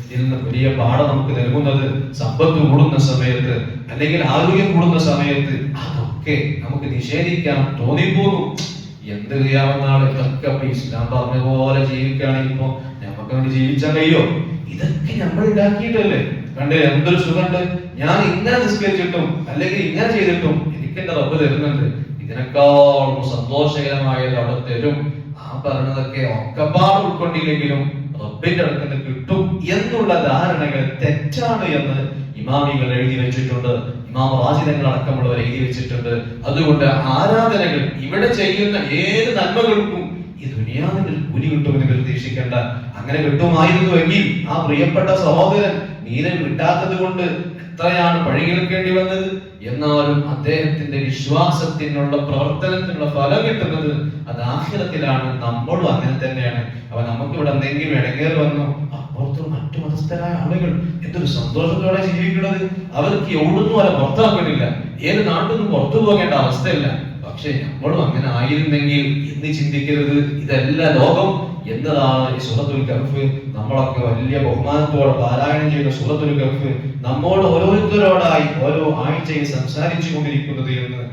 ഇതിൽ നിന്ന് വലിയ പാഠം നമുക്ക് നൽകുന്നത് സമ്പത്ത് കൂടുന്ന സമയത്ത് അല്ലെങ്കിൽ ആരോഗ്യം കൂടുന്ന സമയത്ത് അതൊക്കെ നമുക്ക് നിഷേധിക്കാൻ തോന്നിപ്പോകും. എന്ത് ചെയ്യാവുന്ന ഇതൊക്കെ ഇസ്ലാം പറഞ്ഞ പോലെ ജീവിക്കുകയാണെങ്കിൽ ഇപ്പൊ നമുക്ക് വേണ്ടി ജീവിച്ചാൽ കഴിയോ? ഇതൊക്കെ നമ്മൾ ഉണ്ടാക്കിയിട്ടല്ലേ. കണ്ടേ എന്തൊരു സുഖമുണ്ട്, ഞാൻ ഇങ്ങനെ നിസ്കരിച്ചിട്ടും അല്ലെങ്കിൽ ഇങ്ങനെ ചെയ്തിട്ടും എനിക്ക് എന്റെ റബ്ബ് തരുന്നുണ്ട്, ഇതിനേക്കാളും സന്തോഷകരമായത് അവിടെ തരും. ആ പറഞ്ഞതൊക്കെ ഒക്കെപ്പാട് ഉൾക്കൊണ്ടില്ലെങ്കിലും റബ്ബിന്റെ അടുത്ത് കിട്ടും എന്നുള്ള ധാരണകൾ തെറ്റാണ് എന്ന് ഇമാമികൾ എഴുതി വെച്ചിട്ടുണ്ട്. ഇമാം റാസിദങ്ങൾ അടക്കമുള്ളവർ എഴുതി വെച്ചിട്ടുണ്ട്. അതുകൊണ്ട് ആരാധനകൾ ഇവിടെ ചെയ്യുന്ന ഏത് നന്മകൾക്കും ഈ ദുനിയാവിന്റെ കൂലി കിട്ടുമെന്ന് പ്രതീക്ഷിക്കേണ്ട. അങ്ങനെ കിട്ടുമായിരുന്നുവെങ്കിൽ ആ പ്രിയപ്പെട്ട സഹോദരൻ നീരൻ കിട്ടാത്തത് കൊണ്ട് എത്രയാണ് പഴി കേൾക്കേണ്ടി വന്നത്. എന്നാലും അദ്ദേഹത്തിന്റെ വിശ്വാസത്തിനുള്ള പ്രവർത്തനത്തിനുള്ള ഫലം കിട്ടുന്നത് അത് ആഖിറത്തിലാണ്. നമ്മളും അങ്ങനെ തന്നെയാണ്. അവ നമുക്ക് ഇവിടെ എന്തെങ്കിലും ഇടങ്ങേറി വന്നു, അപ്പുറത്ത് മറ്റു മതസ്ഥരായ ആളുകൾ എന്തൊരു സന്തോഷത്തോടെ ജീവിക്കുന്നത്. അവർക്ക് എവിടുന്നും അവരെ പുറത്താക്കുന്നില്ല, ഏത് നാട്ടിൽ നിന്നും പുറത്തു പോകേണ്ട അവസ്ഥയില്ല. പക്ഷെ നമ്മളും അങ്ങനെ ആയിരുന്നെങ്കിൽ എന്ന് ചിന്തിക്കരുത്. ഇതല്ല ലോകം എന്നതാണ് ഈ സൂറത്തുൽ കഹ്ഫ്. നമ്മളൊക്കെ വലിയ ബഹുമാനത്തോടെ പാരായണം ചെയ്ത സൂറത്തുൽ കഹ്ഫ് നമ്മോട് ഓരോരുത്തരോടായി ഓരോ ആഴ്ചയിൽ സംസാരിച്ചു കൊണ്ടിരിക്കുന്നത് എന്ന്